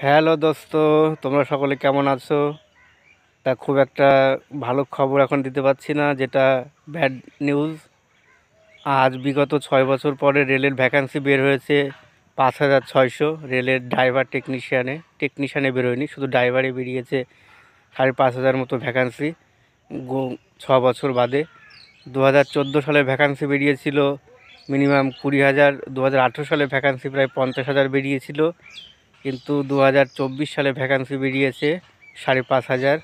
Hello দোস্ত, তোমরা সকলে কেমন আছো? তা খুব একটা ভালো খবর এখন দিতে পারছি না, যেটা ব্যাড নিউজ। আজ বিগত 6 বছর পরে রেলের ভ্যাকান্সি বের হয়েছে 5,600। রেলের ড্রাইভার টেকনিশিয়ানে বেরোয়নি, শুধু ড্রাইভারে বেরিয়েছে 5,500 মতো ভ্যাকান্সি 6 বছর বাদে। 2014 সালে ভ্যাকান্সি বেরিয়েছিল মিনিমাম 20,000। 2018 সালে ভ্যাকান্সি প্রায় 50,000 বেরিয়েছিল, কিন্তু 2024 সালে ভ্যাকান্সি বেরিয়েছে 5,500।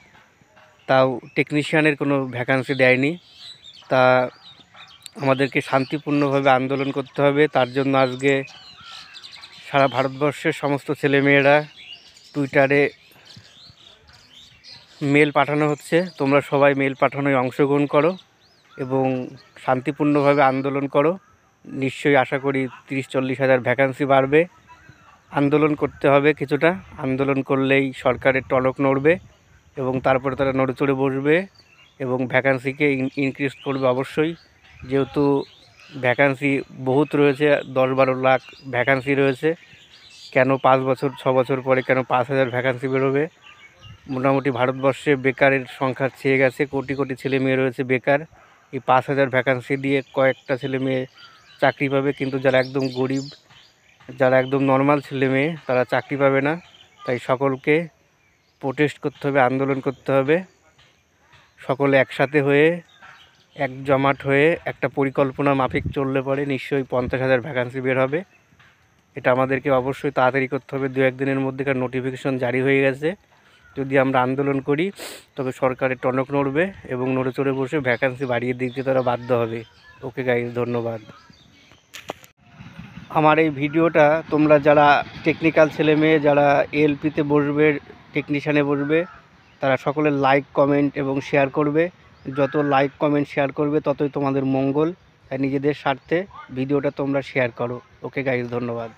তাও টেকনিশিয়ানের কোনো ভ্যাকান্সি দেয়নি। তা আমাদেরকে শান্তিপূর্ণভাবে আন্দোলন করতে হবে। তার জন্য আজকে সারা ভারতবর্ষের সমস্ত ছেলেমেয়েরা টুইটারে মেল পাঠানো হচ্ছে। তোমরা সবাই মেল পাঠানোয় অংশগ্রহণ করো এবং শান্তিপূর্ণভাবে আন্দোলন করো। নিশ্চয়ই আশা করি 30-40 হাজার ভ্যাকান্সি বাড়বে। আন্দোলন করতে হবে কিছুটা, আন্দোলন করলেই সরকারের টনক নড়বে এবং তারপরে তারা নড়ে চড়ে বসবে এবং ভ্যাকান্সিকে ইনক্রিজ করবে অবশ্যই। যেহেতু ভ্যাকান্সি বহুত রয়েছে, 10-12 লাখ ভ্যাকান্সি রয়েছে, কেন 5 বছর 6 বছর পরে কেন 5,000 ভ্যাকান্সি বেরোবে? মোটামুটি ভারতবর্ষে বেকারের সংখ্যা ছেয়ে গেছে, কোটি কোটি ছেলে মেয়ে রয়েছে বেকার। এই 5,000 ভ্যাকান্সি দিয়ে কয়েকটা ছেলে মেয়ে চাকরি পাবে, কিন্তু যারা একদম গরিব, যারা একদম নর্মাল ছেলে মেয়ে, তারা চাকরি পাবে না। তাই সকলকে প্রোটেস্ট করতে হবে, আন্দোলন করতে হবে। সকলে একসাথে হয়ে একজমাট হয়ে একটা পরিকল্পনা মাফিক চললে পরে নিশ্চয়ই 50,000 ভ্যাকান্সি বের হবে। এটা আমাদেরকে অবশ্যই তাড়াতাড়ি করতে হবে, 2-1 দিনের মধ্যেকার নোটিফিকেশন জারি হয়ে গেছে। যদি আমরা আন্দোলন করি তবে সরকারের টনক নড়বে এবং নড়ে চড়ে বসে ভ্যাকান্সি বাড়িয়ে দিতে তারা বাধ্য হবে। ওকে গাইজ, ধন্যবাদ। আমার এই ভিডিওটা তোমরা যারা টেকনিক্যাল ছেলে মেয়ে, যারা এএলপিতে বসবে, টেকনিশিয়ানে বসবে, তারা সকলে লাইক কমেন্ট এবং শেয়ার করবে। যত লাইক কমেন্ট শেয়ার করবে ততই তোমাদের মঙ্গল। তাই নিজেদের স্বার্থে ভিডিওটা তোমরা শেয়ার করো। ওকে গাইজ, ধন্যবাদ।